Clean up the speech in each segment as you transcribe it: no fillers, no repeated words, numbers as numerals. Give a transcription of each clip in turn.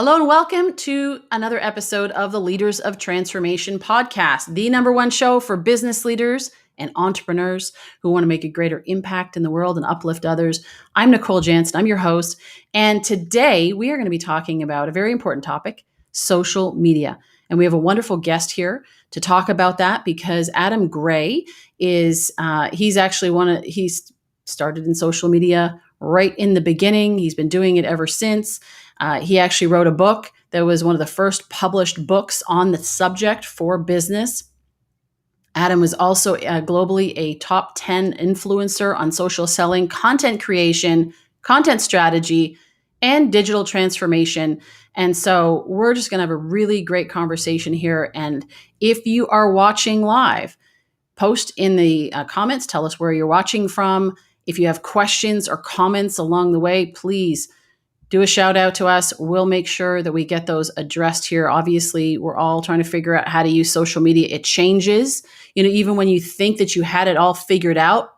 Hello and welcome to another episode of the Leaders of Transformation podcast, the number one show for business leaders and entrepreneurs who want to make a greater impact in the world and uplift others. I'm Nicole Jansen, I'm your host, and today we are going to be talking about a very important topic, social media. And we have a wonderful guest here to talk about that because Adam Gray is, he's started in social media right in the beginning. He's been doing it ever since. He actually wrote a book that was one of the first published books on the subject for business. Adam was also globally a top 10 influencer on social selling, content creation, content strategy, and digital transformation. And so we're just going to have a really great conversation here. And if you are watching live, post in the comments, tell us where you're watching from. If you have questions or comments along the way, please do a shout out to us. We'll make sure that we get those addressed here. Obviously, we're all trying to figure out how to use social media. It changes. Even when you think that you had it all figured out,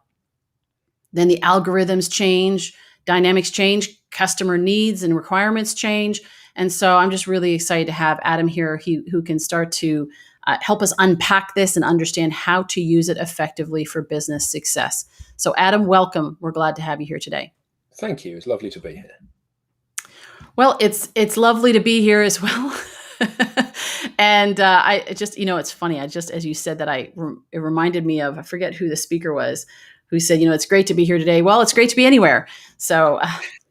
then the algorithms change, dynamics change, customer needs and requirements change. And so I'm just really excited to have Adam here who can start to help us unpack this and understand how to use it effectively for business success. So Adam, welcome. We're glad to have you here today. Thank you. It's lovely to be here. Well, it's lovely to be here as well. And I just, it's funny. I just, as you said that, it reminded me of, I forget who the speaker was, who said, it's great to be here today. Well, it's great to be anywhere. So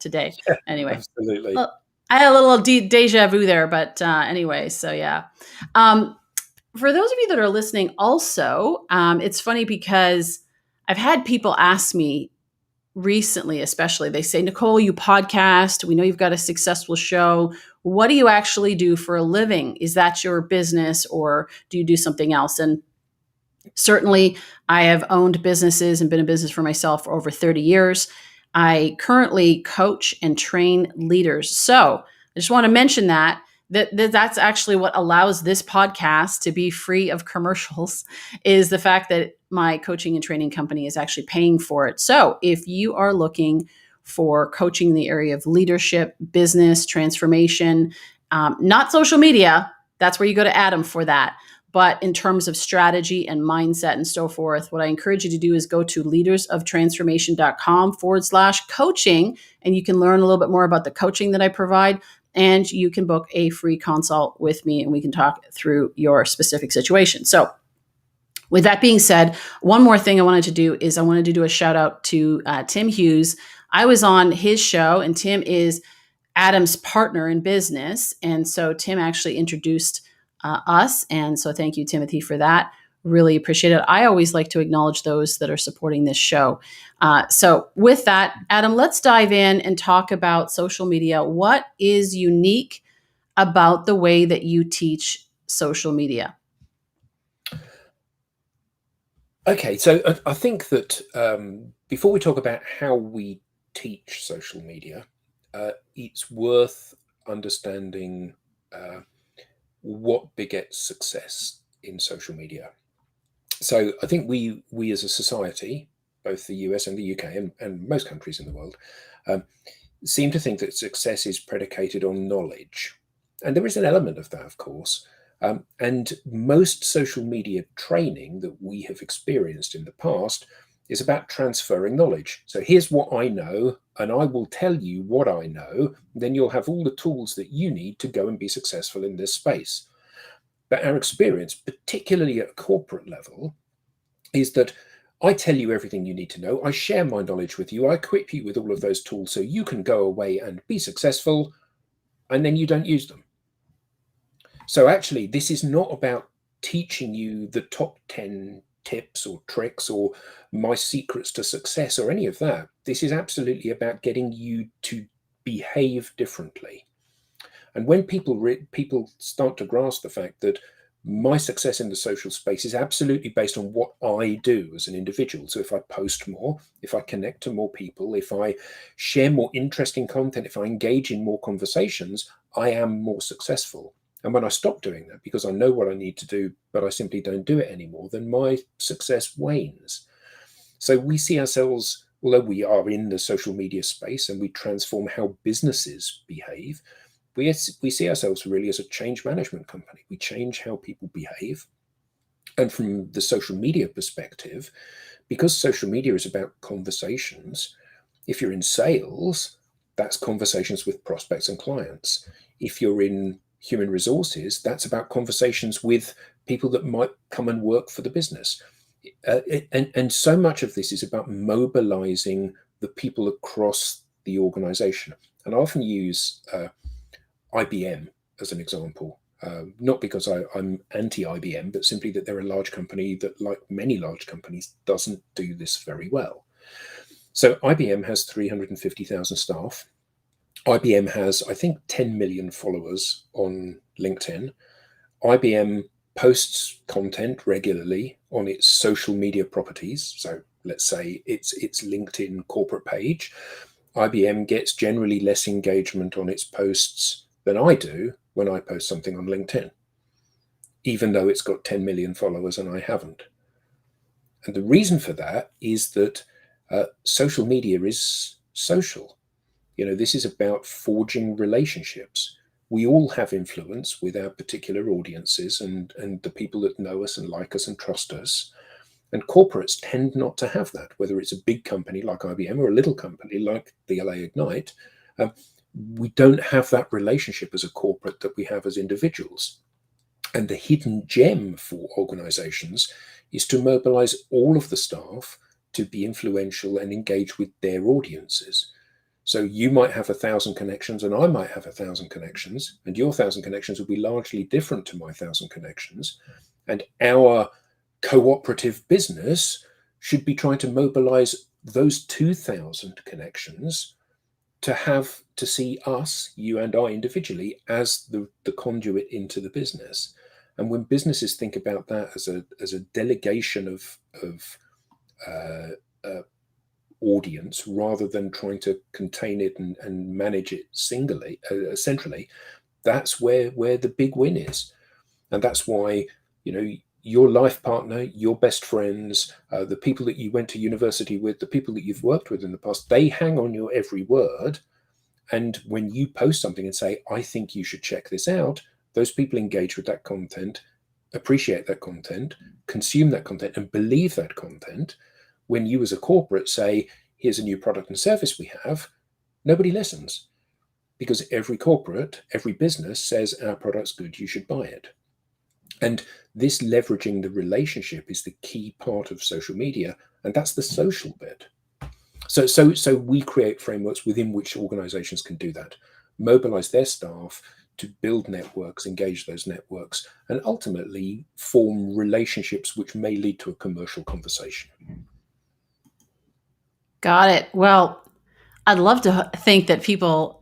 today, anyway. Absolutely. Well, I had a little deja vu there, but anyway, so yeah. For those of you that are listening also, it's funny because I've had people ask me recently, especially, they say, Nicole, you podcast. We know you've got a successful show. What do you actually do for a living? Is that your business or do you do something else? And certainly I have owned businesses and been in business for myself for over 30 years. I currently coach and train leaders. So I just want to mention that's actually what allows this podcast to be free of commercials, is the fact that my coaching and training company is actually paying for it. So if you are looking for coaching in the area of leadership, business, transformation, not social media, that's where you go to Adam for that. But in terms of strategy and mindset and so forth, what I encourage you to do is go to leadersoftransformation.com/coaching, and you can learn a little bit more about the coaching that I provide. And you can book a free consult with me and we can talk through your specific situation. So with that being said, one more thing I wanted to do is I wanted to do a shout out to Tim Hughes. I was on his show and Tim is Adam's partner in business. And so Tim actually introduced us. And so thank you, Timothy, for that. Really appreciate it. I always like to acknowledge those that are supporting this show. So with that, Adam, let's dive in and talk about social media. What is unique about the way that you teach social media? Okay, so I think that before we talk about how we teach social media, it's worth understanding what begets success in social media. So I think we as a society, both the US and the UK and most countries in the world, seem to think that success is predicated on knowledge. And there is an element of that, of course. And most social media training that we have experienced in the past is about transferring knowledge. So here's what I know, and I will tell you what I know. Then you'll have all the tools that you need to go and be successful in this space. But our experience, particularly at a corporate level, is that I tell you everything you need to know. I share my knowledge with you. I equip you with all of those tools so you can go away and be successful, and then you don't use them. So actually, this is not about teaching you the top 10 tips or tricks or my secrets to success or any of that. This is absolutely about getting you to behave differently. And when people start to grasp the fact that my success in the social space is absolutely based on what I do as an individual. So if I post more, if I connect to more people, if I share more interesting content, if I engage in more conversations, I am more successful. And when I stop doing that because I know what I need to do, but I simply don't do it anymore, then my success wanes. So we see ourselves, although we are in the social media space and we transform how businesses behave, We see ourselves really as a change management company. We change how people behave. And from the social media perspective, because social media is about conversations, if you're in sales, that's conversations with prospects and clients. If you're in human resources, that's about conversations with people that might come and work for the business. And so much of this is about mobilizing the people across the organization. And I often use IBM as an example. Not because I'm anti-IBM, but simply that they're a large company that, like many large companies, doesn't do this very well. So IBM has 350,000 staff. IBM has, I think, 10 million followers on LinkedIn. IBM posts content regularly on its social media properties. So let's say it's LinkedIn corporate page. IBM gets generally less engagement on its posts than I do when I post something on LinkedIn, even though it's got 10 million followers and I haven't. And the reason for that is that social media is social. This is about forging relationships. We all have influence with our particular audiences and the people that know us and like us and trust us. And corporates tend not to have that, whether it's a big company like IBM or a little company like the LA Ignite. We don't have that relationship as a corporate that we have as individuals. And the hidden gem for organizations is to mobilize all of the staff to be influential and engage with their audiences. So you might have 1,000 connections and I might have 1,000 connections, and your 1,000 connections will be largely different to my 1,000 connections. And our cooperative business should be trying to mobilize those 2,000 connections to see us, you and I individually, as the conduit into the business. And when businesses think about that as a delegation of audience rather than trying to contain it and manage it centrally, that's where the big win is. And that's why your life partner, your best friends, the people that you went to university with, the people that you've worked with in the past, they hang on your every word. And when you post something and say, I think you should check this out, those people engage with that content, appreciate that content, consume that content, and believe that content. When you as a corporate say, here's a new product and service we have, nobody listens, because every corporate, every business says our product's good, you should buy it. And this leveraging the relationship is the key part of social media, and that's the social bit. So we create frameworks within which organizations can do that, mobilize their staff to build networks, engage those networks, and ultimately form relationships which may lead to a commercial conversation. Got it. Well, I'd love to think that people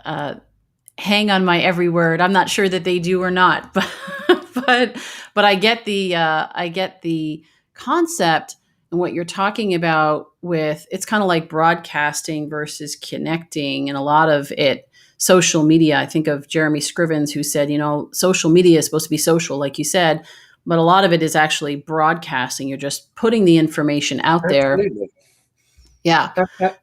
hang on my every word. I'm not sure that they do or not, but I get the concept and what you're talking about with it's kind of like broadcasting versus connecting, and a lot of it social media. I think of Jeremy Scrivens, who said, social media is supposed to be social, like you said, but a lot of it is actually broadcasting. You're just putting the information out there. Absolutely. Yeah.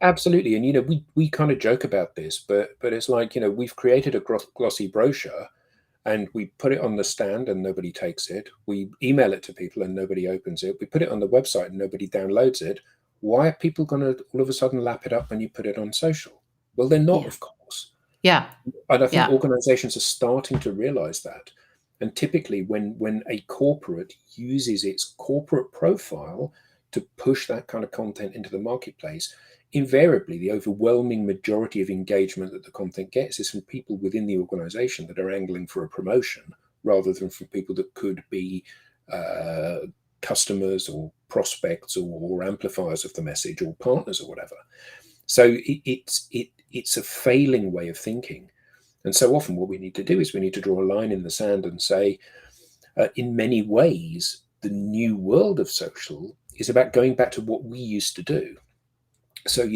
Absolutely. And we kind of joke about this, but it's like, we've created a glossy brochure and we put it on the stand and nobody takes it. We email it to people and nobody opens it. We put it on the website and nobody downloads it. Why are people going to all of a sudden lap it up when you put it on social? Well, they're not, Yeah. of course. Yeah. And I think Yeah. organizations are starting to realize that. And typically when a corporate uses its corporate profile to push that kind of content into the marketplace, invariably the overwhelming majority of engagement that the content gets is from people within the organization that are angling for a promotion rather than from people that could be customers or prospects or amplifiers of the message or partners or whatever. So it's a failing way of thinking. And so often what we need to do is we need to draw a line in the sand and say, in many ways, the new world of social is about going back to what we used to do. So,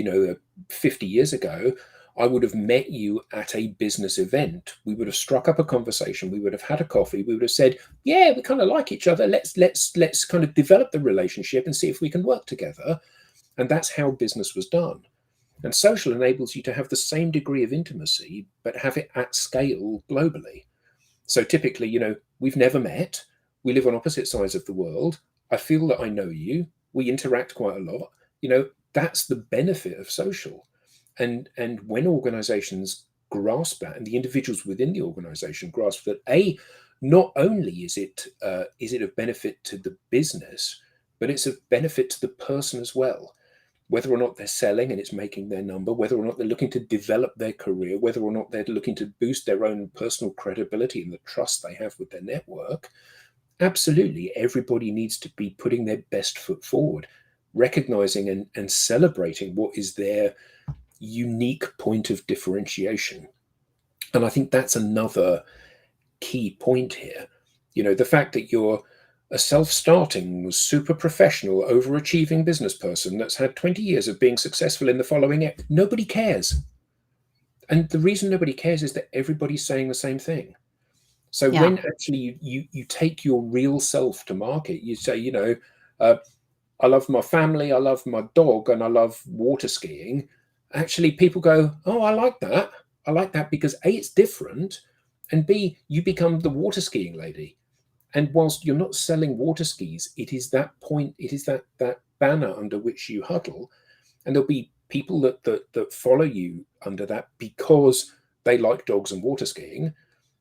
50 years ago, I would have met you at a business event. We would have struck up a conversation. We would have had a coffee. We would have said, yeah, we kind of like each other. Let's kind of develop the relationship and see if we can work together. And that's how business was done. And social enables you to have the same degree of intimacy, but have it at scale globally. So typically, we've never met. We live on opposite sides of the world. I feel that I know you. We interact quite a lot. That's the benefit of social. And when organizations grasp that, and the individuals within the organization grasp that, not only is it of benefit to the business, but it's of benefit to the person as well, whether or not they're selling and it's making their number, whether or not they're looking to develop their career, whether or not they're looking to boost their own personal credibility and the trust they have with their network. Absolutely, everybody needs to be putting their best foot forward, recognizing and celebrating what is their unique point of differentiation. And I think that's another key point here. The fact that you're a self-starting, super professional, overachieving business person that's had 20 years of being successful in the following area, nobody cares. And the reason nobody cares is that everybody's saying the same thing. So Yeah. when actually you take your real self to market, you say, uh, I love my family, I love my dog, and I love water skiing. Actually, people go, oh, I like that. I like that because A, it's different, and B, you become the water skiing lady. And whilst you're not selling water skis, it is that point, it is that banner under which you huddle, and there'll be people that follow you under that because they like dogs and water skiing,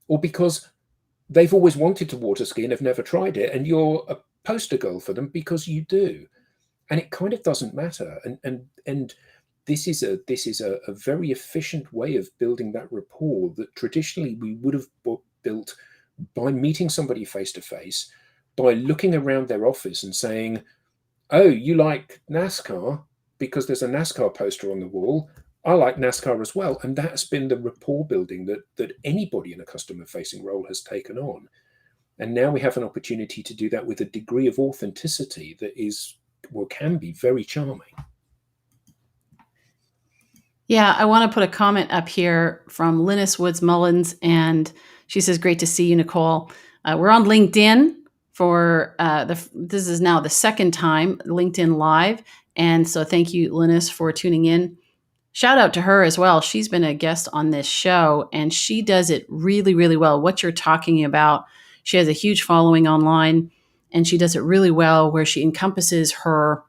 or because they've always wanted to water ski and have never tried it, and you're a poster girl for them because you do. And it kind of doesn't matter. And this is a very efficient way of building that rapport that traditionally we would have built by meeting somebody face to face, by looking around their office and saying, oh, you like NASCAR because there's a NASCAR poster on the wall. I like NASCAR as well. And that's been the rapport building that anybody in a customer facing role has taken on. And now we have an opportunity to do that with a degree of authenticity that is, well, can be very charming. Yeah, I want to put a comment up here from Linus Woods Mullins, and she says, "Great to see you, Nicole." We're on LinkedIn for this is now the second time LinkedIn Live, and so thank you, Linus, for tuning in. Shout out to her as well. She's been a guest on this show, and she does it really, really well. What you're talking about, she has a huge following online, and she does it really well, where she encompasses her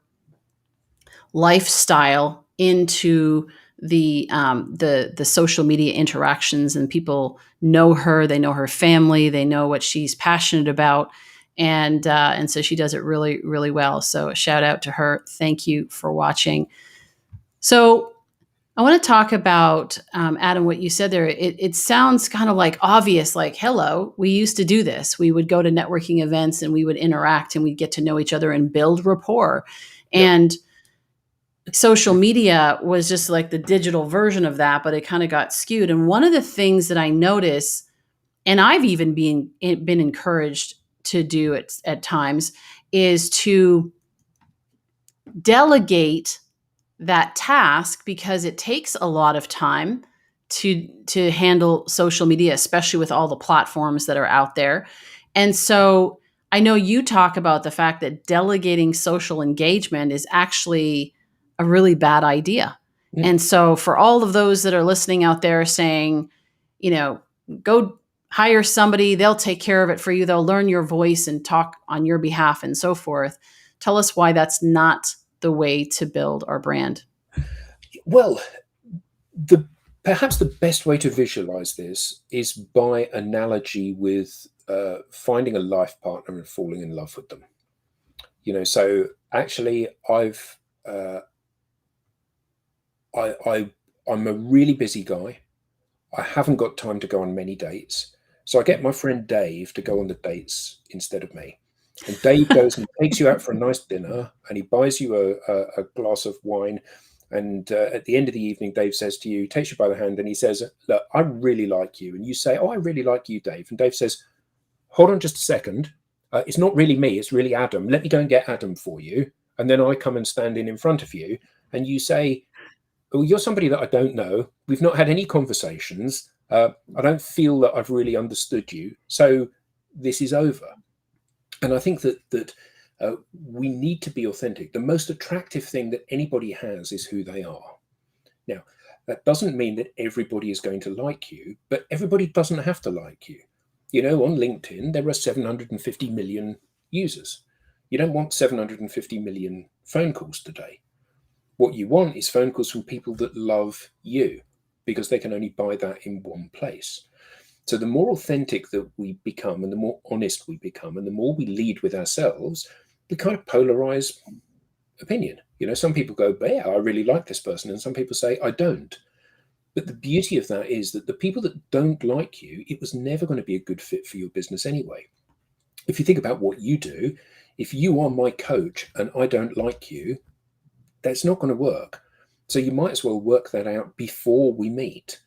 lifestyle into the social media interactions, and people know her, they know her family, they know what she's passionate about, and so she does it really, really well. So a shout out to her. Thank you for watching. So I want to talk about Adam, what you said there. It sounds kind of like obvious, like, hello, we used to do this. We would go to networking events and we would interact and we'd get to know each other and build rapport. Yep. And social media was just like the digital version of that, but it kind of got skewed. And one of the things that I notice, and I've even been encouraged to do it at times, is to delegate that task, because it takes a lot of time to handle social media, especially with all the platforms that are out there. And so I know you talk about the fact that delegating social engagement is actually a really bad idea. Mm. And so for all of those that are listening out there saying, you know, go hire somebody, they'll take care of it for you, they'll learn your voice and talk on your behalf and so forth. Tell us why that's not the way to build our brand. Well, the perhaps the best way to visualize this is by analogy with finding a life partner and falling in love with them. So actually, uh, I'm a really busy guy. I haven't got time to go on many dates, so I get my friend Dave to go on the dates instead of me. And Dave goes and takes you out for a nice dinner, and he buys you a glass of wine. And at the end of the evening, Dave says to you, takes you by the hand, and he says, "Look, I really like you." And you say, "Oh, I really like you, Dave." And Dave says, "Hold on just a second. It's not really me. It's really Adam. Let me go and get Adam for you." And then I come and stand in front of you, and you say, "Oh, you're somebody that I don't know. We've not had any conversations. I don't feel that I've really understood you. So this is over." And I think that we need to be authentic. The most attractive thing that anybody has is who they are. Now, that doesn't mean that everybody is going to like you, but everybody doesn't have to like you. On LinkedIn, there are 750 million users. You don't want 750 million phone calls today. What you want is phone calls from people that love you, because they can only buy that in one place. So the more authentic that we become and the more honest we become and the more we lead with ourselves, we kind of polarize opinion. Some people go, yeah, I really like this person. And some people say, I don't. But the beauty of that is that the people that don't like you, it was never going to be a good fit for your business anyway. If you think about what you do, if you are my coach and I don't like you, that's not going to work. So you might as well work that out before we meet.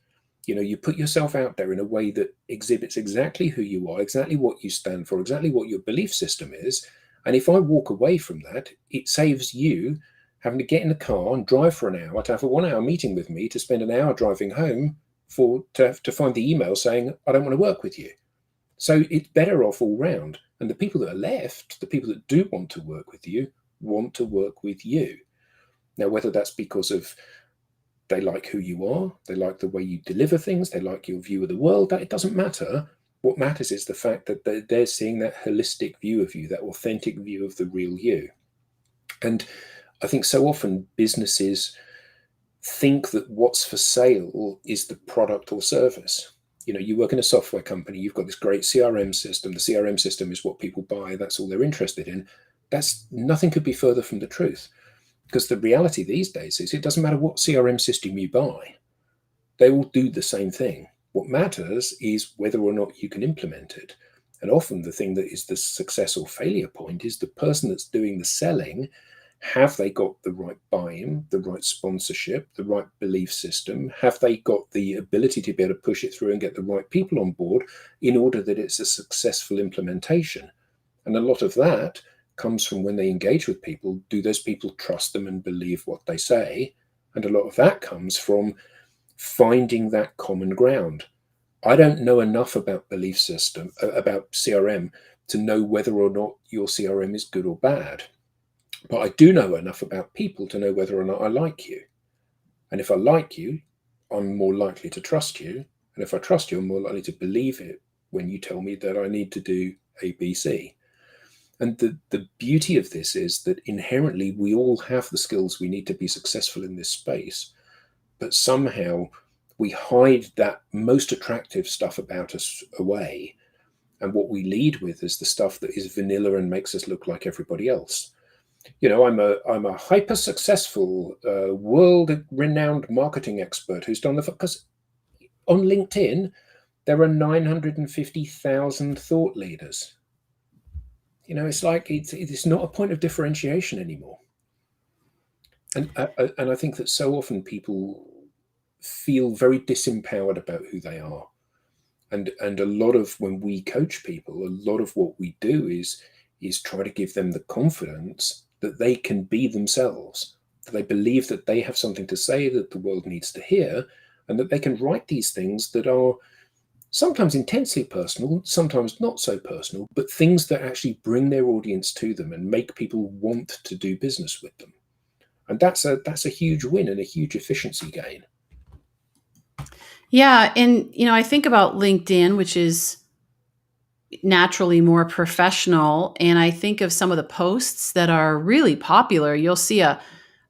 You put yourself out there in a way that exhibits exactly who you are, exactly what you stand for, exactly what your belief system is. And if I walk away from that, it saves you having to get in the car and drive for an hour to have a 1 hour meeting with me, to spend an hour driving home to find the email saying, I don't want to work with you. So it's better off all round. And the people that are left, the people that do want to work with you, want to work with you. Now, whether that's because of they like who you are, they like the way you deliver things, they like your view of the world, that it doesn't matter. What matters is the fact that they're seeing that holistic view of you, that authentic view of the real you. And I think so often businesses think that what's for sale is the product or service. You work in a software company, you've got this great CRM system. The CRM system is what people buy. That's all they're interested in. That's nothing could be further from the truth. Because the reality these days is it doesn't matter what CRM system you buy. They all do the same thing. What matters is whether or not you can implement it. And often the thing that is the success or failure point is the person that's doing the selling. Have they got the right buy-in, the right sponsorship, the right belief system? Have they got the ability to be able to push it through and get the right people on board in order that it's a successful implementation? And a lot of that comes from when they engage with people. Do those people trust them and believe what they say? And a lot of that comes from finding that common ground. I don't know enough about belief system, about CRM, to know whether or not your CRM is good or bad. But I do know enough about people to know whether or not I like you. And if I like you, I'm more likely to trust you. And if I trust you, I'm more likely to believe it when you tell me that I need to do A, B, C. And the beauty of this is that inherently we all have the skills we need to be successful in this space, but somehow we hide that most attractive stuff about us away. And what we lead with is the stuff that is vanilla and makes us look like everybody else. I'm a hyper successful, world renowned marketing expert who's done because on LinkedIn there are 950,000 thought leaders. It's like it's not a point of differentiation anymore. And I think that so often people feel very disempowered about who they are. And a lot of when we coach people, a lot of what we do is try to give them the confidence that they can be themselves, that they believe that they have something to say that the world needs to hear, and that they can write these things that are sometimes intensely personal, sometimes not so personal, but things that actually bring their audience to them and make people want to do business with them. And that's a huge win and a huge efficiency gain. Yeah. And, I think about LinkedIn, which is naturally more professional. And I think of some of the posts that are really popular. You'll see a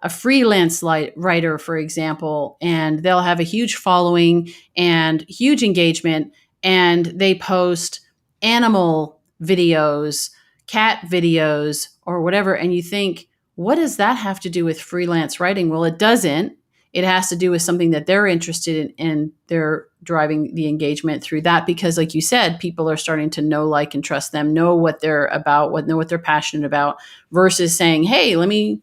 freelance writer, for example, and they'll have a huge following and huge engagement, and they post animal videos, cat videos, or whatever. And you think, what does that have to do with freelance writing? Well, it doesn't. It has to do with something that they're interested in, and they're driving the engagement through that because, like you said, people are starting to know, like, and trust them, know what they're about, know what they're passionate about, versus saying, hey, let me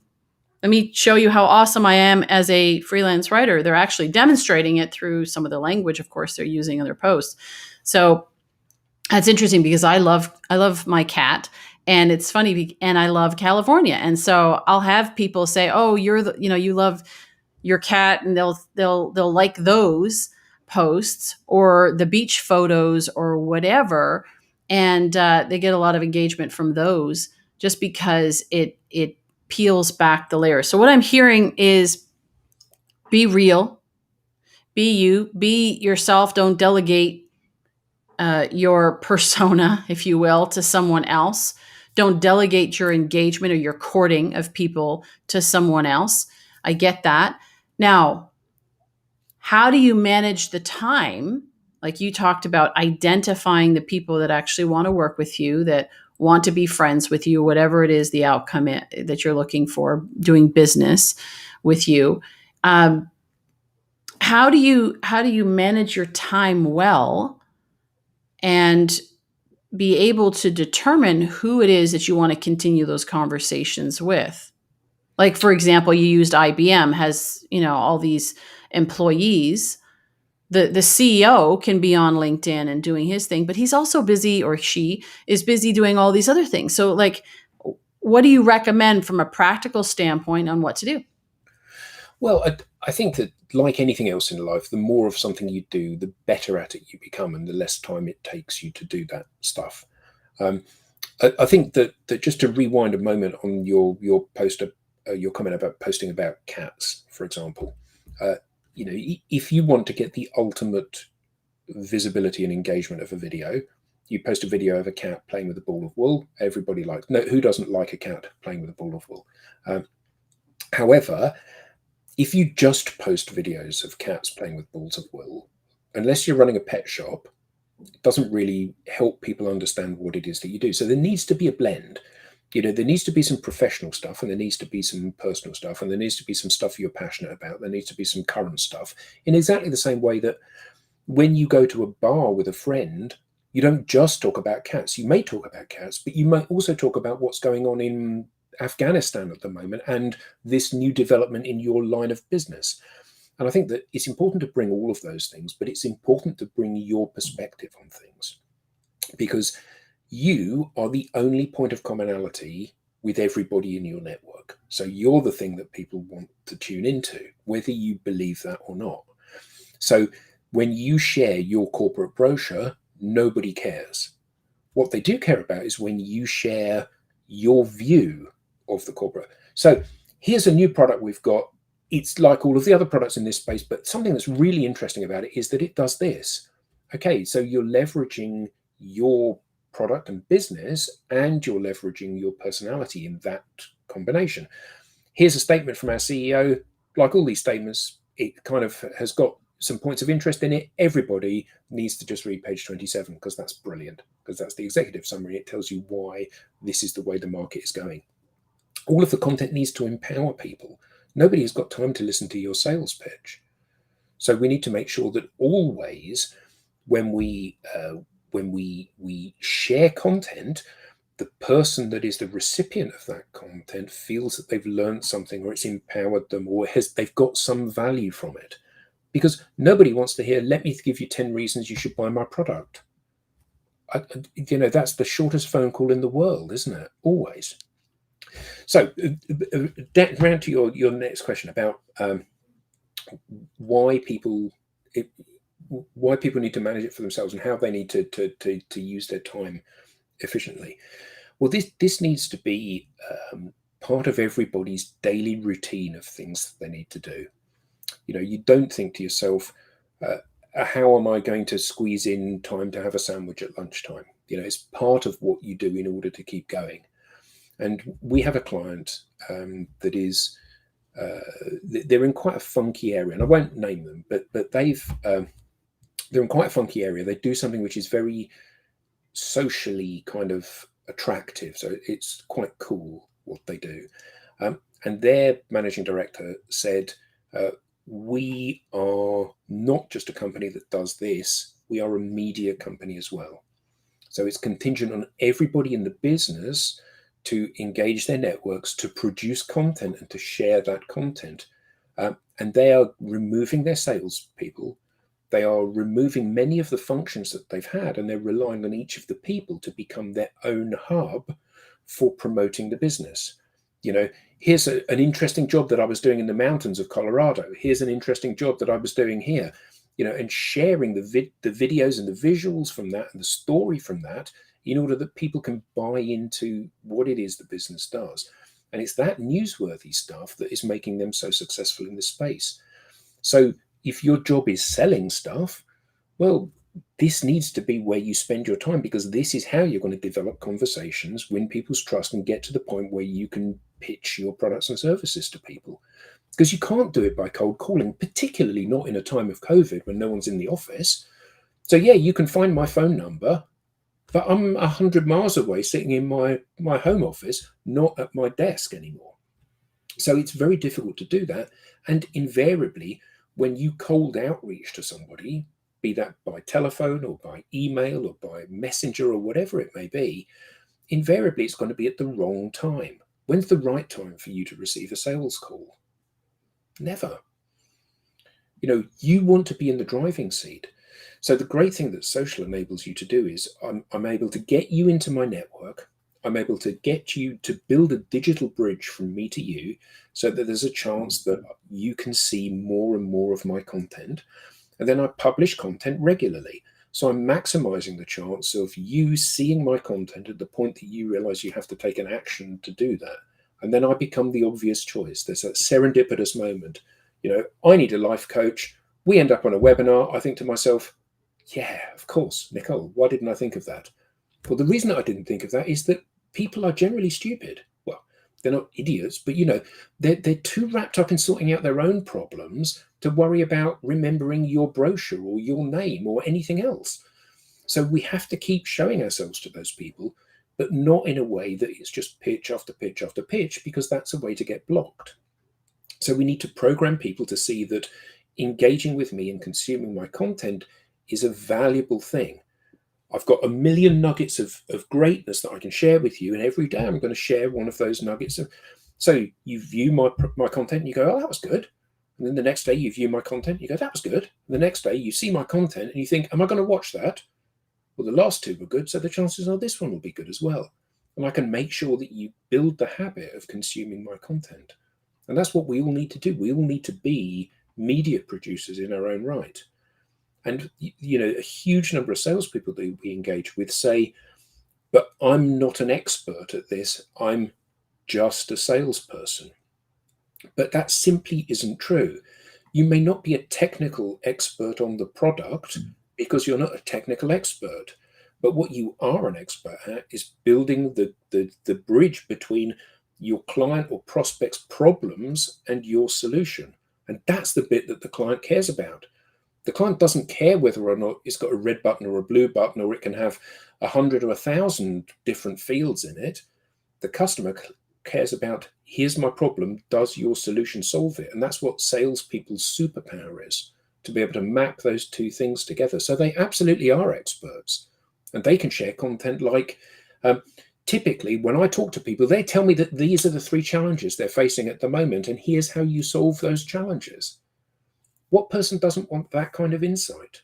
show you how awesome I am as a freelance writer. They're actually demonstrating it through some of the language, of course, they're using in their posts. So that's interesting because I love my cat, and it's funny, and I love California. And so I'll have people say, oh, you love your cat, and they'll like those posts or the beach photos or whatever. And they get a lot of engagement from those just because it peels back the layers. So what I'm hearing is be real, Be you, be yourself. Don't delegate your persona, if you will, to someone else. Don't delegate your engagement or your courting of people to someone else. I get that. Now, how do you manage the time? Like you talked about identifying the people that actually want to work with you, that want to be friends with you, whatever it is the outcome that you're looking for, doing business with you. Um, how do you manage your time well and be able to determine who it is that you want to continue those conversations with? Like, for example, you used IBM has, all these employees. The CEO can be on LinkedIn and doing his thing, but he's also busy, or she is busy doing all these other things. So, like, what do you recommend from a practical standpoint on what to do? Well, I think that, like anything else in life, the more of something you do, the better at it you become, and the less time it takes you to do that stuff. Um, I think that just to rewind a moment on your post, your comment about posting about cats, for example, uh, if you want to get the ultimate visibility and engagement of a video, you post a video of a cat playing with a ball of wool. Everybody likes. No, who doesn't like a cat playing with a ball of wool? However, if you just post videos of cats playing with balls of wool, unless you're running a pet shop, it doesn't really help people understand what it is that you do. So there needs to be a blend. There needs to be some professional stuff, and there needs to be some personal stuff, and there needs to be some stuff you're passionate about. There needs to be some current stuff, in exactly the same way that when you go to a bar with a friend, you don't just talk about cats. You may talk about cats, but you might also talk about what's going on in Afghanistan at the moment and this new development in your line of business. And I think that it's important to bring all of those things, but it's important to bring your perspective on things, because you are the only point of commonality with everybody in your network. So you're the thing that people want to tune into, whether you believe that or not. So when you share your corporate brochure, nobody cares. What they do care about is when you share your view of the corporate. So here's a new product we've got. It's like all of the other products in this space, but something that's really interesting about it is that it does this. Okay, so you're leveraging your product and business, and you're leveraging your personality in that combination. Here's a statement from our CEO. Like all these statements, it kind of has got some points of interest in it. Everybody needs to just read page 27, because that's brilliant, because that's the executive summary. It tells you why this is the way the market is going. All of the content needs to empower people. Nobody has got time to listen to your sales pitch. So we need to make sure that always, when we share content, the person that is the recipient of that content feels that they've learned something, or it's empowered them, or they've got some value from it. Because nobody wants to hear, let me give you 10 reasons you should buy my product. That's the shortest phone call in the world, isn't it? Always. So, round to your next question about why people why people need to manage it for themselves, and how they need to use their time efficiently. Well, this needs to be part of everybody's daily routine of things that they need to do. You don't think to yourself, how am I going to squeeze in time to have a sandwich at lunchtime? It's part of what you do in order to keep going. And we have a client that is, they're in quite a funky area, and I won't name them, but they're in quite a funky area. They do something which is very socially kind of attractive, so it's quite cool what they do. And their managing director said, we are not just a company that does this, we are a media company as well. So it's contingent on everybody in the business to engage their networks, to produce content, and to share that content. And they are removing their salespeople. They are removing many of the functions that they've had, and they're relying on each of the people to become their own hub for promoting the business. Here's an interesting job that I was doing in the mountains of Colorado. Here's an interesting job that I was doing here. And sharing the videos and the visuals from that and the story from that, in order that people can buy into what it is the business does. And it's that newsworthy stuff that is making them so successful in this space. So If your job is selling stuff, well, this needs to be where you spend your time, because this is how you're going to develop conversations, win people's trust, and get to the point where you can pitch your products and services to people. Because you can't do it by cold calling, particularly not in a time of COVID when no one's in the office. So yeah, you can find my phone number, but I'm 100 miles away sitting in my home office, not at my desk anymore. So it's very difficult to do that. And invariably, when you cold outreach to somebody, be that by telephone or by email or by messenger or whatever it may be, invariably it's going to be at the wrong time. When's the right time for you to receive a sales call? Never. You want to be in the driving seat. So the great thing that social enables you to do is I'm able to get you into my network. I'm able to get you to build a digital bridge from me to you, so that there's a chance that you can see more and more of my content. And then I publish content regularly. So I'm maximizing the chance of you seeing my content at the point that you realize you have to take an action to do that. And then I become the obvious choice. There's that serendipitous moment. I need a life coach. We end up on a webinar. I think to myself, yeah, of course, Nicole, why didn't I think of that? Well, the reason that I didn't think of that is that people are generally stupid. Well, they're not idiots, but they're too wrapped up in sorting out their own problems to worry about remembering your brochure or your name or anything else. So we have to keep showing ourselves to those people, but not in a way that it's just pitch after pitch after pitch, because that's a way to get blocked. So we need to program people to see that engaging with me and consuming my content is a valuable thing. I've got a million nuggets of greatness that I can share with you, and every day I'm going to share one of those nuggets. So you view my content and you go, oh, that was good. And then the next day you view my content, you go, that was good. And the next day you see my content and you think, am I going to watch that? Well, the last two were good, so the chances are this one will be good as well. And I can make sure that you build the habit of consuming my content. And that's what we all need to do. We all need to be media producers in our own right. And a huge number of salespeople that we engage with say, but I'm not an expert at this. I'm just a salesperson. But that simply isn't true. You may not be a technical expert on the product because you're not a technical expert. But what you are an expert at is building the bridge between your client or prospect's problems and your solution. And that's the bit that the client cares about. The client doesn't care whether or not it's got a red button or a blue button, or it can have 100 or 1,000 different fields in it. The customer cares about, here's my problem, does your solution solve it? And that's what salespeople's superpower is, to be able to map those two things together. So they absolutely are experts, and they can share content like, typically when I talk to people, they tell me that these are the 3 challenges they're facing at the moment, and here's how you solve those challenges. What person doesn't want that kind of insight?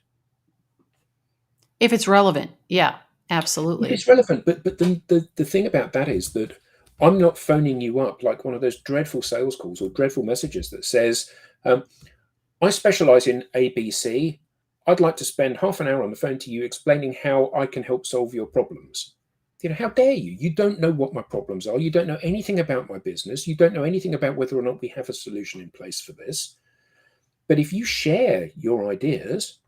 If it's relevant. Yeah, If absolutely. it's relevant, but the thing about that is that I'm not phoning you up like one of those dreadful sales calls or dreadful messages that says, I specialize in ABC. I'd like to spend half an hour on the phone to you explaining how I can help solve your problems. How dare you? You don't know what my problems are. You don't know anything about my business. You don't know anything about whether or not we have a solution in place for this. But if you share your ideas,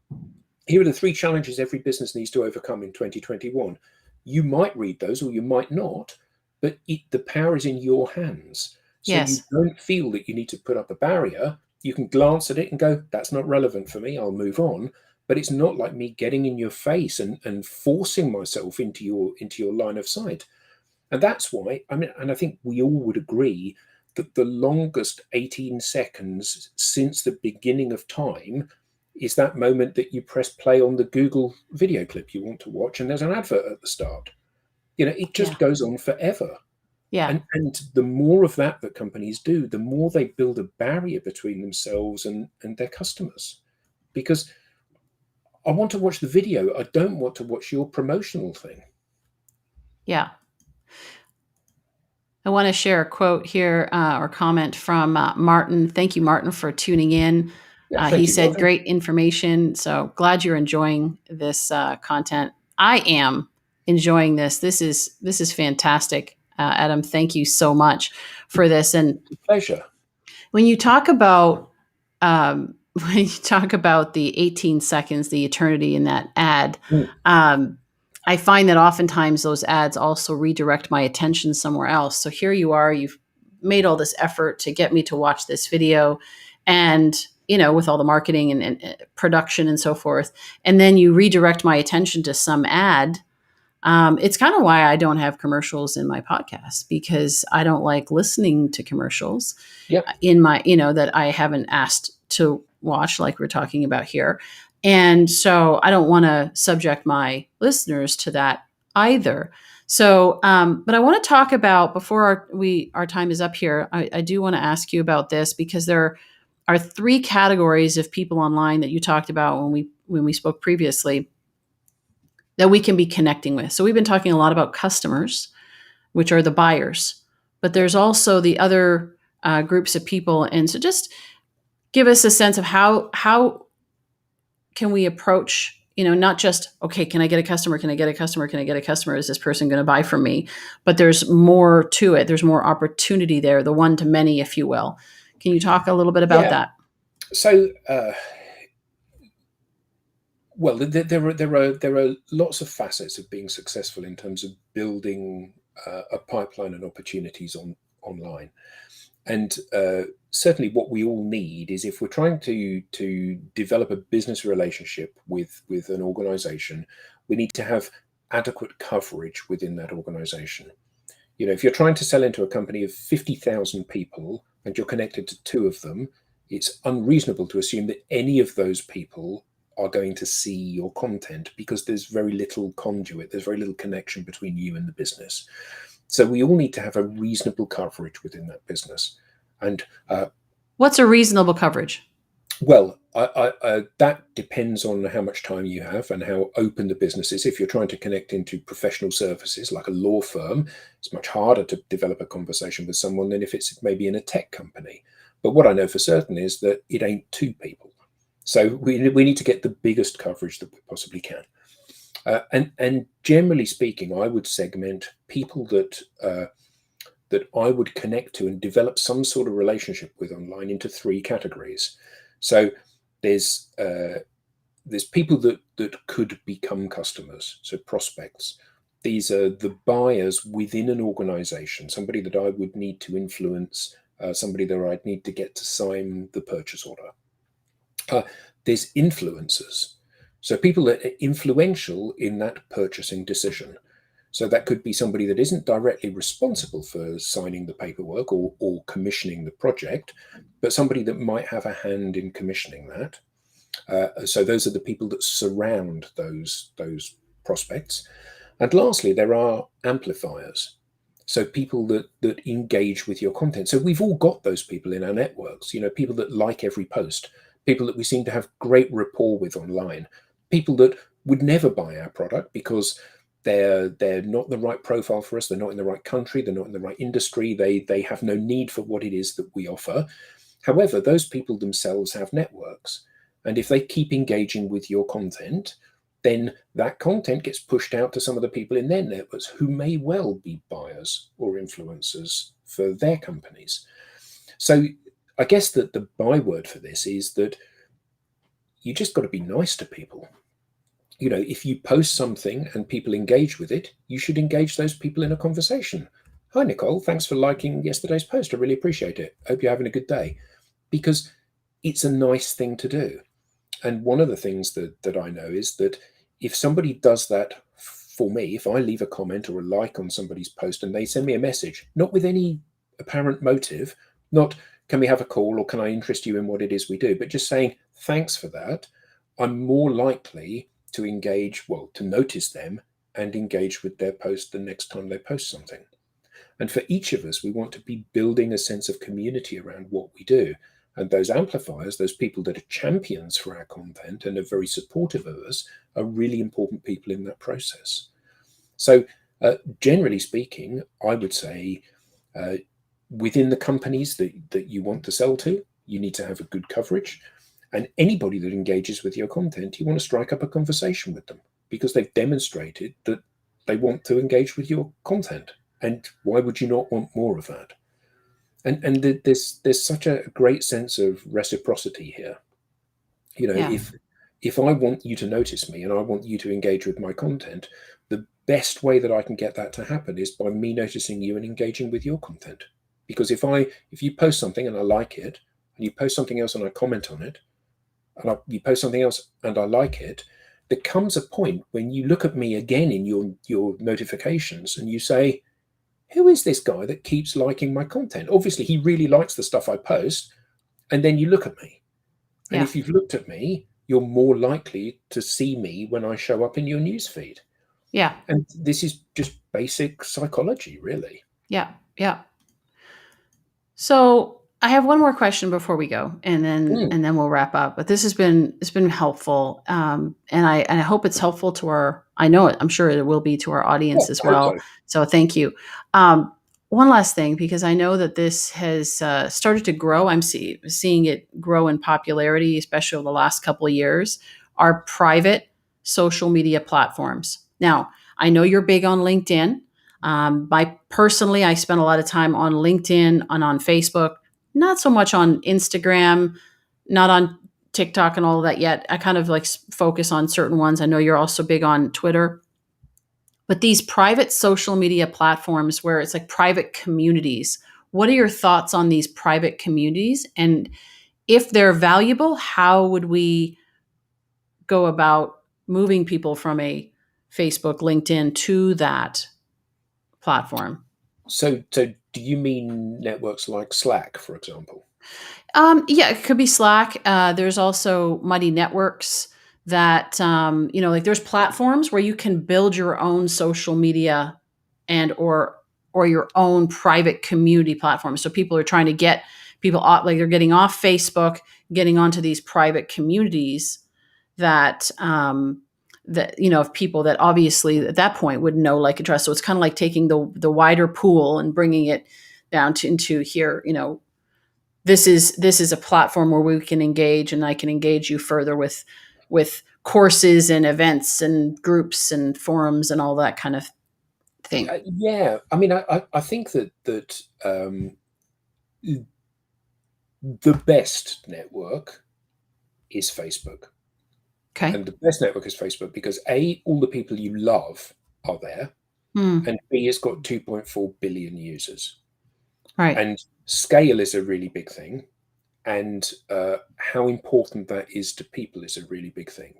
here are the 3 challenges every business needs to overcome in 2021. You might read those or you might not, but the power is in your hands. So you Yes. don't feel that you need to put up a barrier. You can glance at it and go, that's not relevant for me, I'll move on. But it's not like me getting in your face and forcing myself into your line of sight. And that's why, and I think we all would agree that the longest 18 seconds since the beginning of time is that moment that you press play on the Google video clip you want to watch, and there's an advert at the start. It Yeah. just goes on forever. Yeah. And the more of that companies do, the more they build a barrier between themselves and their customers. Because I want to watch the video. I don't want to watch your promotional thing. Yeah. I want to share a quote here or comment from Martin. Thank you, Martin, for tuning in. Yeah, He thank you, said, Martin. great information. So glad you're enjoying this content. I am enjoying this. This is fantastic. Adam, thank you so much for this. And Pleasure. when you talk about when you talk about the 18 seconds, the eternity in that ad, Mm. um, I find that oftentimes those ads also redirect my attention somewhere else. So here you are, you've made all this effort to get me to watch this video, and with all the marketing and production and so forth, and then you redirect my attention to some ad. It's kind of why I don't have commercials in my podcast, because I don't like listening to commercials Yeah, in my, that I haven't asked to watch, like we're talking about here. And so I don't want to subject my listeners to that either. So, but I want to talk about, before our time is up here, I do want to ask you about this, because there are three categories of people online that you talked about when we spoke previously, that we can be connecting with. So we've been talking a lot about customers, which are the buyers, but yeah, there's also the other groups of people. And so just give us a sense of how can we approach, not just, okay, can I get a customer, can I get a customer, can I get a customer, is this person going to buy from me? But there's more to it, there's more opportunity there, the one to many, if you will. Can you talk a little bit about yeah. that? So, well, there are lots of facets of being successful in terms of building a pipeline and opportunities online. And certainly, what we all need is, if we're trying to develop a business relationship with an organization, we need to have adequate coverage within that organization. If you're trying to sell into a company of 50,000 people and you're connected to two of them, it's unreasonable to assume that any of those people are going to see your content, because there's very little conduit, there's very little connection between you and the business. So we all need to have a reasonable coverage within that business. And What's a reasonable coverage? well, that depends on how much time you have and how open the business is. If you're trying to connect into professional services like a law firm, it's much harder to develop a conversation with someone than if it's maybe in a tech company. But what I know for certain is that it ain't two people. So we need to get the biggest coverage that we possibly can. And generally speaking, I would segment people that I would connect to and develop some sort of relationship with online into three categories. So there's people that could become customers, so prospects. These are the buyers within an organization, somebody that I would need to influence, somebody that I'd need to get to sign the purchase order. There's influencers, so people that are influential in that purchasing decision. So that could be somebody that isn't directly responsible for signing the paperwork or commissioning the project, but somebody that might have a hand in commissioning that. So those are the people that surround those prospects. And lastly, there are amplifiers. So people that engage with your content. So we've all got those people in our networks. People that like every post, people that we seem to have great rapport with online, people that would never buy our product because they're not the right profile for us. They're not in the right country. They're not in the right industry. They have no need for what it is that we offer. However, those people themselves have networks, and if they keep engaging with your content, then that content gets pushed out to some of the people in their networks who may well be buyers or influencers for their companies. So I guess that the byword for this is that you just got to be nice to people. If you post something and people engage with it, you should engage those people in a conversation. Hi, Nicole. Thanks for liking yesterday's post. I really appreciate it. Hope you're having a good day. Because it's a nice thing to do. And one of the things that I know is that if somebody does that for me, if I leave a comment or a like on somebody's post and they send me a message, not with any apparent motive, not can we have a call or can I interest you in what it is we do, but just saying thanks for that, I'm more likely to engage, well, to notice them and engage with their post the next time they post something. And for each of us, we want to be building a sense of community around what we do. And those amplifiers, those people that are champions for our content and are very supportive of us, are really important people in that process. So, generally speaking, I would say uh, within the companies that you want to sell to, you need to have a good coverage. And anybody that engages with your content, you want to strike up a conversation with them because they've demonstrated that they want to engage with your content. And why would you not want more of that? And there's such a great sense of reciprocity here. Yeah. If I want you to notice me and I want you to engage with my content, the best way that I can get that to happen is by me noticing you and engaging with your content. Because if you post something and I like it, and you post something else and I comment on it, and you post something else and I like it, there comes a point when you look at me again in your notifications and you say, who is this guy that keeps liking my content? Obviously, he really likes the stuff I post. And then you look at me. And Yeah. if you've looked at me, you're more likely to see me when I show up in your newsfeed. Yeah. And this is just basic psychology, really. Yeah. Yeah. So I have one more question before we go, Mm. and then we'll wrap up. But this has been it's been helpful, and I hope it's helpful to our. I know it. I'm sure it will be to our Yeah, audience as I hope well. so. So thank you. Um, One last thing, because I know that this has started to grow. Seeing it grow in popularity, especially over the last couple of years. Are private social media platforms. Now, I know you're big on LinkedIn. Personally, I spend a lot of time on LinkedIn and on Facebook, not so much on Instagram, not on TikTok and all of that yet. I kind of like focus on certain ones. I know you're also big on Twitter, but these private social media platforms where it's like private communities. What are your thoughts on these private communities? And if they're valuable, how would we go about moving people from a Facebook, LinkedIn to that platform? So do you mean networks like Slack, for example? Yeah, it could be Slack. There's also Mighty Networks that like there's platforms where you can build your own social media and or your own private community platform. So people are trying to get people off, like they're getting off Facebook, getting onto these private communities that of people that obviously at that point would know, like, and trust. So it's kind of like taking the wider pool and bringing it down to into here. This is a platform where we can engage, and I can engage you further with courses and events and groups and forums and all that kind of thing. Yeah, I mean, I think the best network is Facebook. Okay. And the best network is Facebook because A, all the people you love are there, Hmm. and B, it's got 2.4 billion users. Right. And scale is a really big thing. And how important that is to people is a really big thing.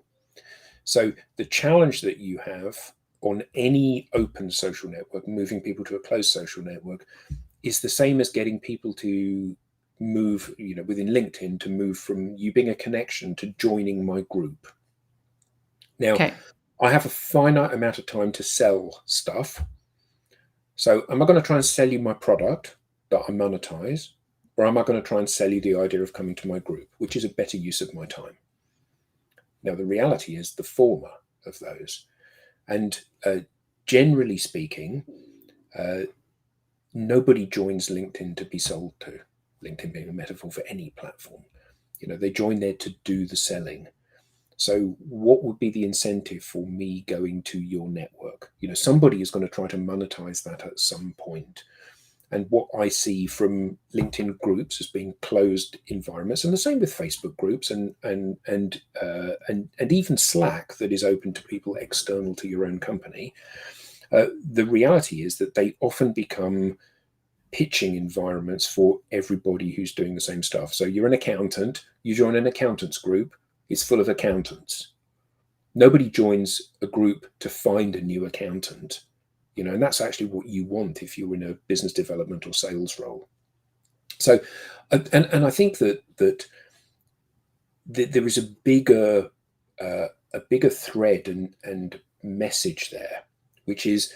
So the challenge that you have on any open social network, moving people to a closed social network, is the same as getting people to move, within LinkedIn, to move from you being a connection to joining my group. Now, Okay. I have a finite amount of time to sell stuff. So, am I going to try and sell you my product that I monetize? Or am I going to try and sell you the idea of coming to my group, which is a better use of my time? Now, the reality is the former of those. And generally speaking, uh, nobody joins LinkedIn to be sold to. LinkedIn being a metaphor for any platform. They join there to do the selling. So, what would be the incentive for me going to your network? Somebody is going to try to monetize that at some point. And what I see from LinkedIn groups as being closed environments, and the same with Facebook groups, and even Slack that is open to people external to your own company. The reality is that they often become pitching environments for everybody who's doing the same stuff. So you're an accountant, you join an accountants group, it's full of accountants. Nobody joins a group to find a new accountant, and that's actually what you want if you're in a business development or sales role. So, and I think that there is a bigger thread and message there, which is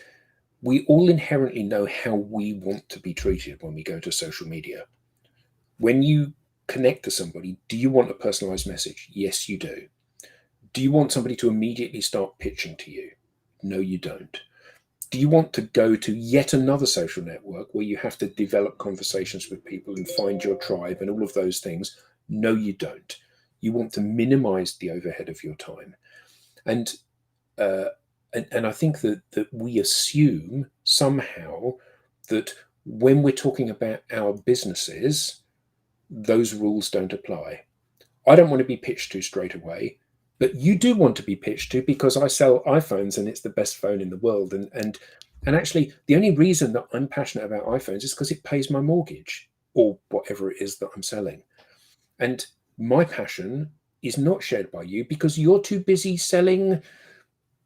we all inherently know how we want to be treated when we go to social media. When you connect to somebody, do you want a personalized message? Yes, you do. Do you want somebody to immediately start pitching to you? No, you don't. Do you want to go to yet another social network where you have to develop conversations with people and find your tribe and all of those things? No, you don't. You want to minimize the overhead of your time. And uh, and I think that we assume somehow that when we're talking about our businesses, those rules don't apply. I don't want to be pitched to straight away, but you do want to be pitched to because I sell iPhones and it's the best phone in the world. And actually, the only reason that I'm passionate about iPhones is because it pays my mortgage or whatever it is that I'm selling. And my passion is not shared by you because you're too busy selling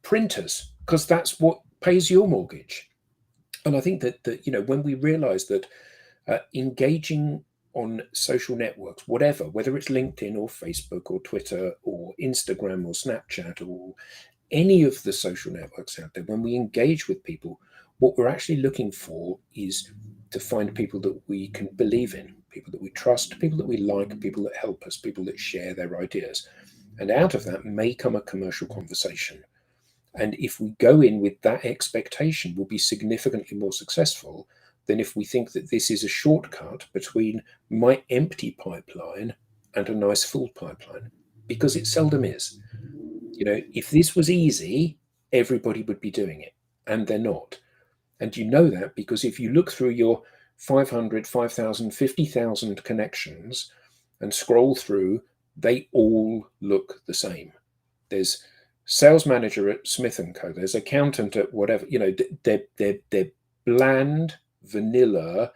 printers because that's what pays your mortgage. And I think that when we realize that engaging on social networks, whatever, whether it's LinkedIn or Facebook or Twitter or Instagram or Snapchat or any of the social networks out there, when we engage with people, what we're actually looking for is to find people that we can believe in, people that we trust, people that we like, people that help us, people that share their ideas. And out of that may come a commercial conversation. And if we go in with that expectation, we'll be significantly more successful than if we think that this is a shortcut between my empty pipeline and a nice full pipeline, because it seldom is. If this was easy, everybody would be doing it, and they're not. And you know that because if you look through your 500, 5,000, 50,000 connections and scroll through, they all look the same. There's sales manager at Smith & Co. There's accountant at whatever. They're bland, vanilla,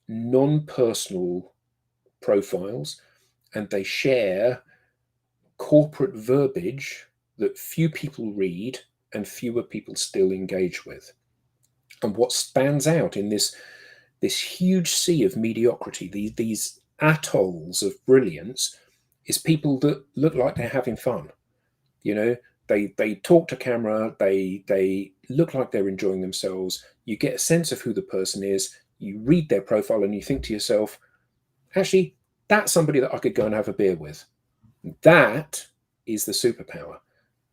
non-personal profiles, and they share corporate verbiage that few people read and fewer people still engage with. And what stands out in this huge sea of mediocrity, these atolls of brilliance, is people that look like they're having fun. They talk to camera, they look like they're enjoying themselves. You get a sense of who the person is, you read their profile and you think to yourself, actually, that's somebody that I could go and have a beer with. That is the superpower.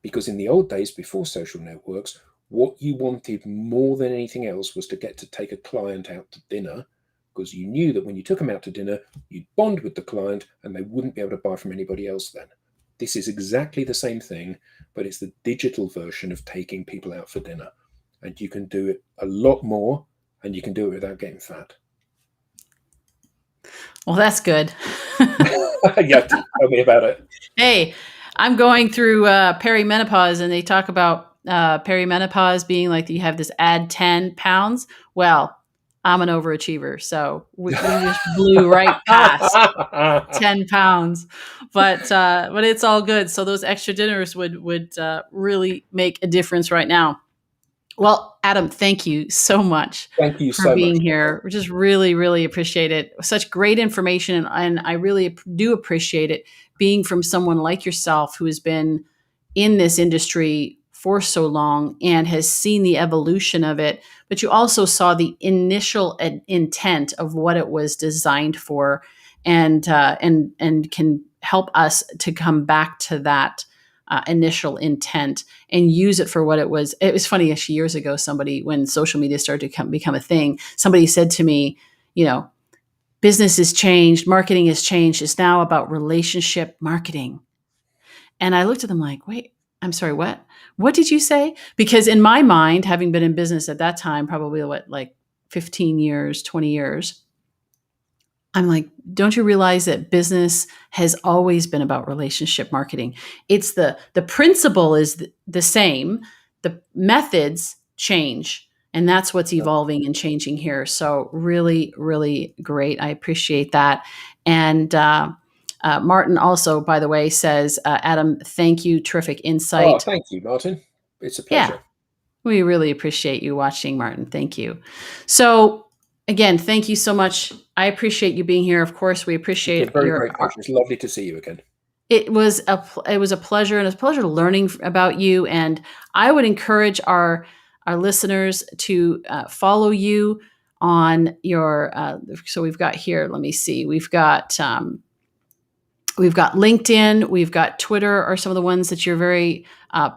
Because in the old days, before social networks, what you wanted more than anything else was to get to take a client out to dinner, because you knew that when you took them out to dinner, you'd bond with the client and they wouldn't be able to buy from anybody else then. This is exactly the same thing, but it's the digital version of taking people out for dinner. And you can do it a lot more, and you can do it without getting fat. Well, that's good. Yeah, tell me about it. Hey, I'm going through perimenopause, and they talk about perimenopause being like you have this add 10 pounds. Well, I'm an overachiever, so we just blew right past 10 pounds, but it's all good. So those extra dinners would really make a difference right now. Well, Adam, thank you so much Thank you for so much, being Nicole. here. We just really, really appreciate it. Such great information. And I really do appreciate it being from someone like yourself who has been in this industry for so long and has seen the evolution of it. But you also saw the initial intent of what it was designed for, and can help us to come back to that initial intent and use it for what it was. It was funny, actually, years ago, somebody, when social media started to become a thing, somebody said to me, business has changed, marketing has changed. It's now about relationship marketing. And I looked at them like, wait, I'm sorry, what? What did you say? Because in my mind, having been in business at that time, probably like 15 years, 20 years, I'm like, don't you realize that business has always been about relationship marketing? It's the principle is the same. The methods change, and that's what's evolving and changing here. So really, really great. I appreciate that. And Martin also, by the way, says, Adam, thank you. Terrific Oh, insight. thank you, Martin. It's a Yeah, pleasure. we really appreciate you watching, Martin. Thank you. So, again, thank you so much. I appreciate you being here. Of course, we It's a appreciate very your. great pleasure. It's lovely to see you again. It was a pleasure, and it's a pleasure learning about you. And I would encourage our listeners to follow you on your. So we've got here. Let me see. We've got LinkedIn. We've got Twitter. Are some of the ones that you're very Yeah, so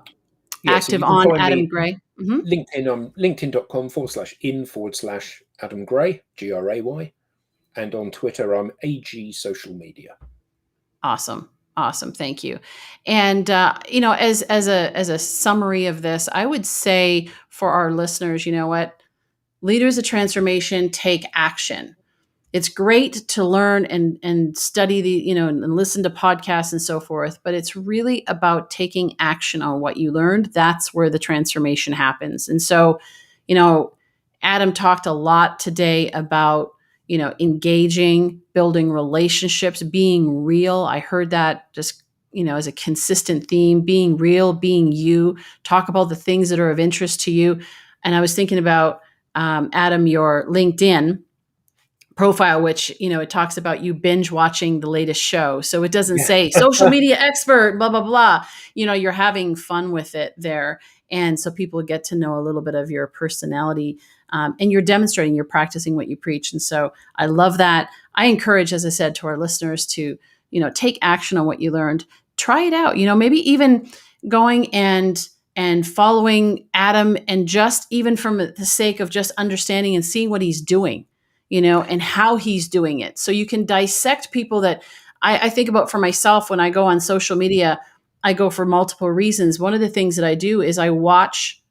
active you can on. find Adam me Gray. Mm-hmm. LinkedIn on linkedin.com/in/Adam Gray, Gray, and on Twitter I'm AG Social Media. Awesome. Awesome. Thank you. And as a summary of this, I would say for our listeners, you know what? Leaders of transformation take action. it's great to learn and study and listen to podcasts and so forth, but it's really about taking action on what you learned. That's where the transformation happens. And so, you know, Adam talked a lot today about, engaging, building relationships, being real. I heard that just, as a consistent theme, being real, being you, talk about the things that are of interest to you. And I was thinking about, Adam, your LinkedIn profile, which, it talks about you binge watching the latest show. So it doesn't Yeah. say social media expert, blah, blah, blah. You're having fun with it there. And so people get to know a little bit of your personality, and you're demonstrating, you're practicing what you preach. And so I love that. I encourage, as I said, to our listeners to, take action on what you learned, try it out, maybe even going and following Adam, and just even from the sake of just understanding and seeing what he's doing, and how he's doing it. So you can dissect people that I think about for myself when I go on social media. I go for multiple reasons. One of the things that I do is I watch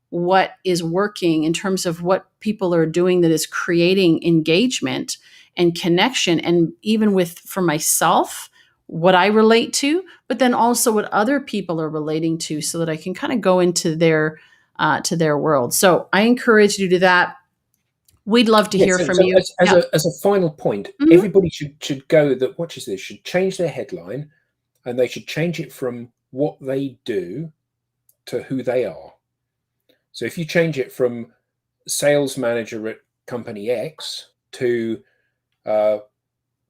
what is working in terms of what people are doing that is creating engagement and connection. And even for myself, what I relate to, but then also what other people are relating to, so that I can kind of go into to their world. So I encourage you to do that. We'd love to Yes. hear So, from you. as Yeah. a final point, Mhm. everybody should go that watches this should change their headline, and they should change it from what they do to who they are. So if you change it from sales manager at company X to uh,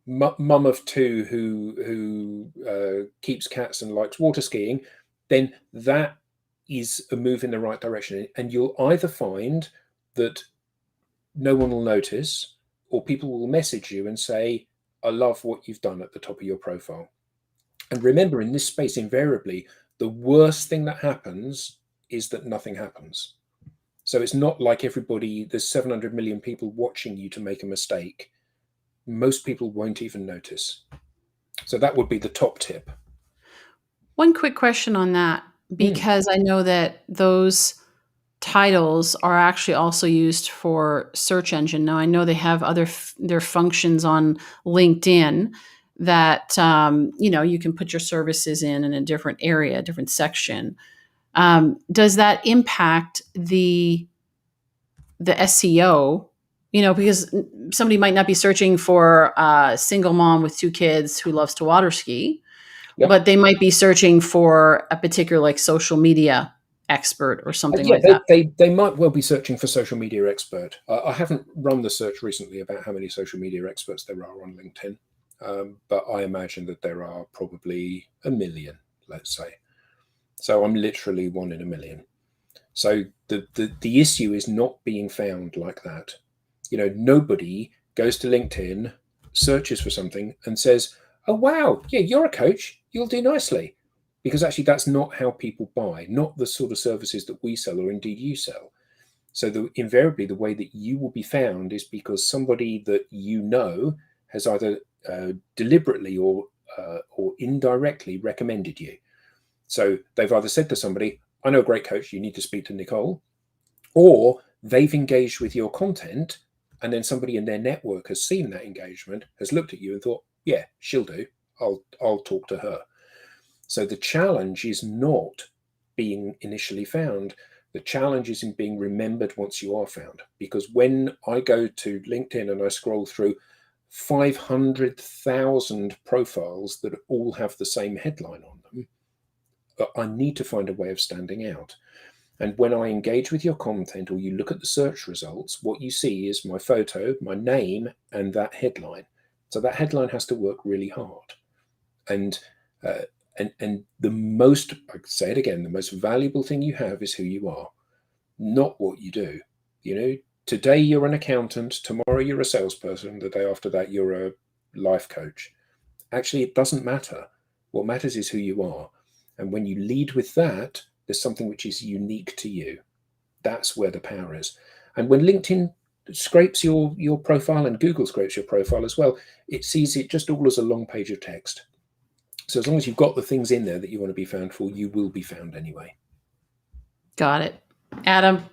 mum of two who keeps cats and likes water skiing, then that is a move in the right direction. And you'll either find that no one will notice, or people will message you and say, I love what you've done at the top of your profile. And remember, in this space, invariably, the worst thing that happens is that nothing happens. So it's not like there's 700 million people watching you to make a mistake. Most people won't even notice. So that would be the top tip. One quick question on that, Mm. because I know that those titles are actually also used for search engine. Now I know they have their functions on LinkedIn that, you can put your services in a different area, a different section. Does that impact the SEO? Because somebody might not be searching for a single mom with two kids who loves to water ski, Yeah. but they might be searching for a particular, like, social media expert or something Yeah, like that. they might well be searching for social media expert. I haven't run the search recently about how many social media experts there are on LinkedIn, but I imagine that there are probably a million, let's say. So I'm literally one in a million. So the issue is not being found like that. Nobody goes to LinkedIn, searches for something, and says, "Oh wow, yeah, you're a coach. You'll do nicely," because actually that's not how people buy, not the sort of services that we sell or indeed you sell. So invariably, the way that you will be found is because somebody that has either deliberately or indirectly recommended you. So they've either said to somebody, I know a great coach, you need to speak to Nicole, or they've engaged with your content, and then somebody in their network has seen that engagement, has looked at you and thought, yeah, she'll do. I'll talk to her. So the challenge is not being initially found. The challenge is in being remembered once you are found. Because when I go to LinkedIn and I scroll through 500,000 profiles that all have the same headline on them, I need to find a way of standing out. And when I engage with your content or you look at the search results, what you see is my photo, my name, and that headline. So that headline has to work really hard. And uh, and the most, I say it again, the most valuable thing you have is who you are, not what you do. Today you're an accountant, tomorrow you're a salesperson, the day after that you're a life coach. Actually, it doesn't matter. What matters is who you are. And when you lead with that, there's something which is unique to you. That's where the power is. And when LinkedIn scrapes your profile and Google scrapes your profile as well, it sees it just all as a long page of text. So as long as you've got the things in there that you want to be found for, you will be found anyway. Got it. Adam,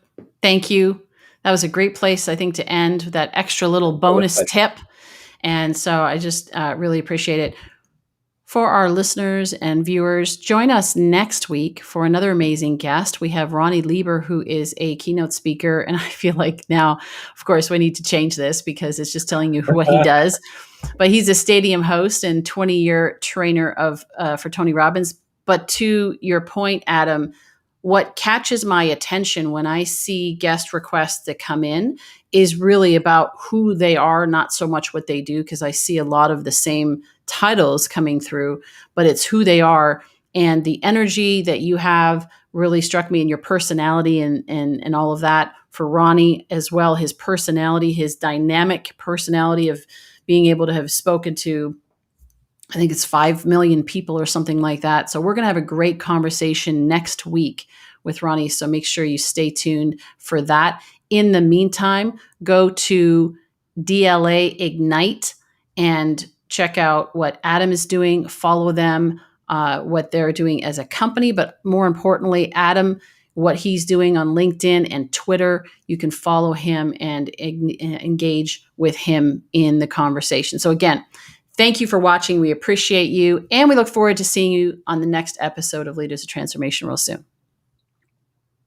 thank you. That was a great place, I think, to end that extra little Oh, a bonus pleasure. tip. And so I just really appreciate it. For our listeners and viewers, join us next week for another amazing guest. We have Ronnie Lieber, who is a keynote speaker. And I feel like now, of course, we need to change this because it's just telling you what he does. But he's a stadium host and 20-year trainer of for Tony Robbins. But to your point, Adam, what catches my attention when I see guest requests that come in is really about who they are, not so much what they do, because I see a lot of the same titles coming through, but it's who they are. And the energy that you have really struck me, in your personality and all of that for Ronnie as well, his personality, his dynamic personality of being able to have spoken to, I think it's 5 million people or something like that. So we're going to have a great conversation next week with Ronnie. So make sure you stay tuned for that. In the meantime, go to DLA Ignite and check out what Adam is doing. Follow them, what they're doing as a company, but more importantly, Adam, what he's doing on LinkedIn and Twitter. You can follow him and engage with him in the conversation. So again, thank you for watching. We appreciate you. And we look forward to seeing you on the next episode of Leaders of Transformation real soon.